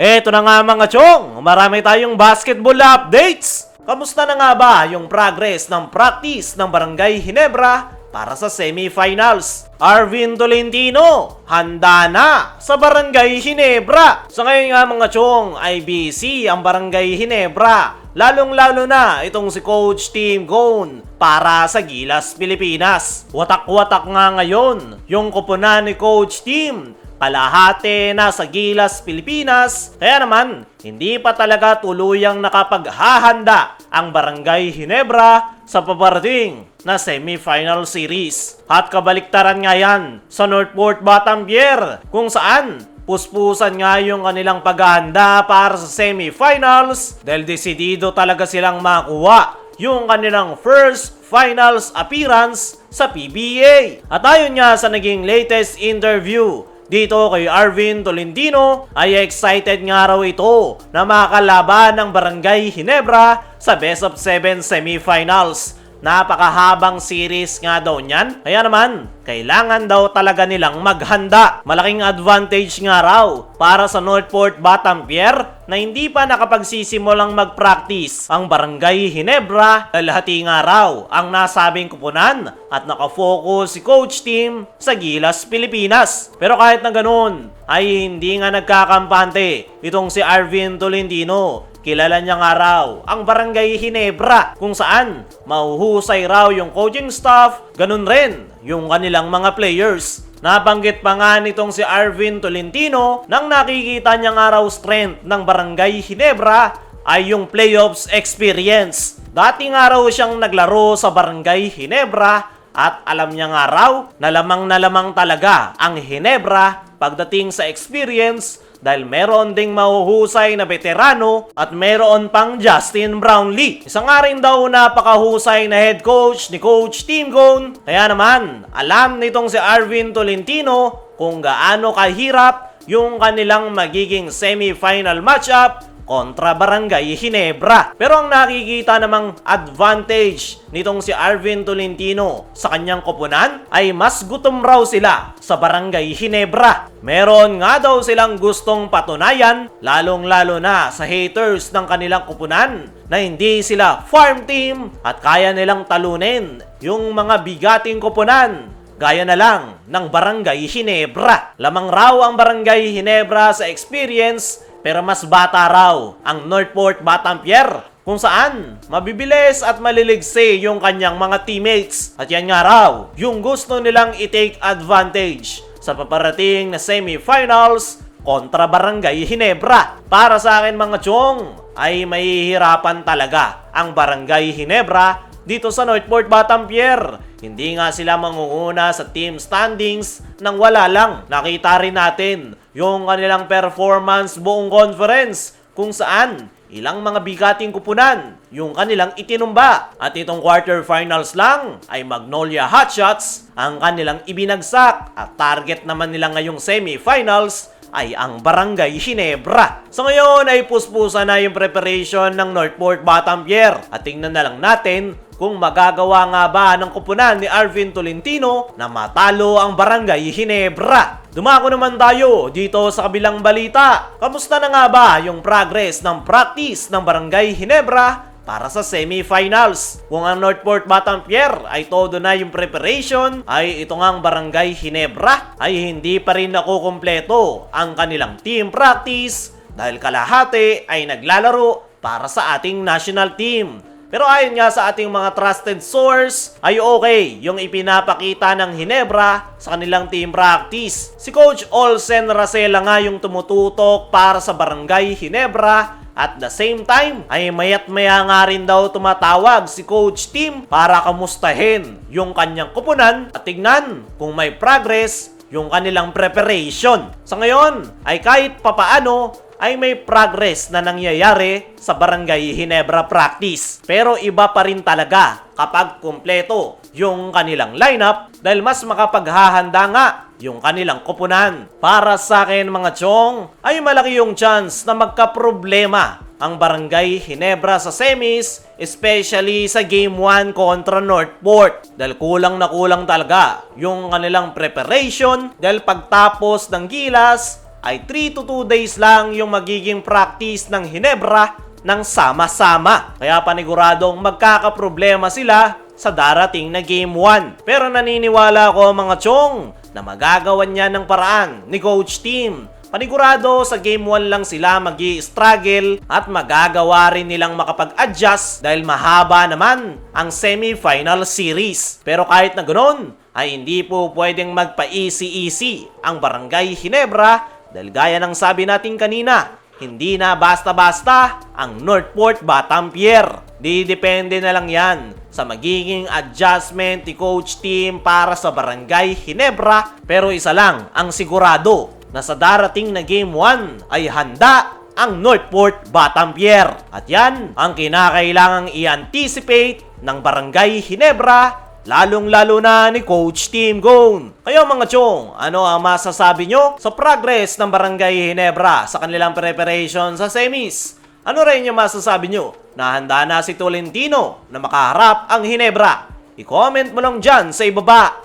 Eto na nga mga chong, marami tayong basketball updates! Kamusta na nga ba yung progress ng practice ng Barangay Ginebra para sa semifinals? Arvin Tolentino, handa na sa Barangay Ginebra! Sa ngayon nga mga chong, ay busy ang Barangay Ginebra, lalong-lalo na itong si Coach Tim Cone para sa Gilas, Pilipinas. Watak-watak nga ngayon yung koponan ni Coach Tim, kalahati na sa Gilas, Pilipinas. Kaya naman, hindi pa talaga tuluyang nakapaghahanda ang Barangay Ginebra sa paparating na semifinal series. At kabaliktaran nga yan sa Northport Batampier, kung saan puspusan nga yung kanilang paghahanda para sa semifinals dahil desidido talaga silang makuha yung kanilang first finals appearance sa PBA. At ayon nga sa naging latest interview dito kay Arvin Tolentino, ay excited nga raw ito na makalaban ng Barangay Ginebra sa Best of 7 semifinals. Napakahabang series nga daw niyan, kaya naman kailangan daw talaga nilang maghanda. Malaking advantage nga raw para sa Northport Batampier na hindi pa nakapagsisimulang mag-practice ang Barangay Ginebra dahil hati nga raw ang nasabing kupunan at nakafocus si Coach Tim sa Gilas, Pilipinas. Pero kahit na ganun ay hindi nga nagkakampante itong si Arvin Tolentino. Kilala niya nga raw ang Barangay Ginebra kung saan mahuhusay raw yung coaching staff, ganun rin yung kanilang mga players. Nabanggit pa nga nitong si Arvin Tolentino nang nakikita niya nga raw strength ng Barangay Ginebra ay yung playoffs experience. Dati nga raw siyang naglaro sa Barangay Ginebra at alam niya nga raw na lamang talaga ang Ginebra pagdating sa experience dahil meron ding mahuhusay na veterano at meron pang Justin Brownlee. Isa nga rin daw napakahusay na head coach ni Coach Tim Cone. Kaya naman, alam nitong si Arvin Tolentino kung gaano kahirap yung kanilang magiging semifinal matchup kontra Barangay Ginebra. Pero ang nakikita namang advantage nitong si Arvin Tolentino sa kanyang koponan ay mas gutom raw sila sa Barangay Ginebra. Meron nga daw silang gustong patunayan, lalong-lalo na sa haters ng kanilang koponan, na hindi sila farm team at kaya nilang talunin yung mga bigating koponan gaya na lang ng Barangay Ginebra. Lamang raw ang Barangay Ginebra sa experience, pero mas bata raw ang Northport Batampier kung saan mabibilis at maliligse yung kanyang mga teammates. At yan nga raw yung gusto nilang i-take advantage sa paparating na semifinals kontra Barangay Ginebra. Para sa akin mga chong, ay mahihirapan talaga ang Barangay Ginebra dito sa Northport Batampier. Hindi nga sila mangunguna sa team standings nang wala lang. Nakita rin natin yung kanilang performance buong conference kung saan ilang mga bigating kupunan yung kanilang itinumba. At itong quarterfinals lang ay Magnolia Hotshots ang kanilang ibinagsak. At target naman nila ngayong semifinals ay ang Barangay Ginebra. So ngayon ay puspusa na yung preparation ng Northport Batampier. At tingnan na lang natin kung magagawa nga ba ng kupunan ni Arvin Tolentino na matalo ang Barangay Ginebra. Dumako naman tayo dito sa kabilang balita. Kamusta na nga ba yung progress ng practice ng Barangay Ginebra para sa semifinals? Kung ang Northport Batampier ay todo na yung preparation, ay ito ngang Barangay Ginebra ay hindi pa rin nakukumpleto ang kanilang team practice dahil kalahati ay naglalaro para sa ating national team. Pero ayon nga sa ating mga trusted source, ay okay yung ipinapakita ng Ginebra sa kanilang team practice. Si Coach Olsen Racela nga yung tumututok para sa Barangay Ginebra. At the same time, ay mayat maya nga rin daw tumatawag si Coach Tim para kamustahin yung kanyang kupunan at tignan kung may progress yung kanilang preparation. Sa ngayon, ay kahit papaano, ay may progress na nangyayari sa Barangay Ginebra practice. Pero iba pa rin talaga kapag kumpleto yung kanilang lineup dahil mas makapaghahanda nga yung kanilang koponan. Para sa akin mga chong, ay malaki yung chance na magkaproblema ang Barangay Ginebra sa semis, especially sa Game 1 kontra Northport. Dahil kulang na kulang talaga yung kanilang preparation dahil pagtapos ng Gilas ay 3 to 2 days lang yung magiging practice ng Hinebra ng sama-sama. Kaya paniguradong magkakaproblema sila sa darating na Game 1. Pero naniniwala ako mga chong na magagawan niya ng paraan ni Coach Team. Panigurado sa Game 1 lang sila magi-struggle at magagawa rin nilang makapag-adjust dahil mahaba naman ang semi-final series. Pero kahit na ganoon, ay hindi po pwedeng magpa-easy-easy ang Barangay Hinebra dahil gaya ng sabi natin kanina, hindi na basta-basta ang Northport Batampier. Didepende na lang yan sa magiging adjustment ni Coach Team para sa Barangay Hinebra. Pero isa lang ang sigurado na sa darating na Game 1 ay handa ang Northport Batampier. At yan ang kinakailangang i-anticipate ng Barangay Hinebra, lalong-lalo na ni Coach Team Gone. Kayo mga chong, ano ang masasabi nyo sa progress ng Barangay Hinebra sa kanilang preparation sa semis? Ano rin yung masasabi nyo na handa na si Tolentino na makaharap ang Hinebra? I-comment mo lang dyan sa ibaba.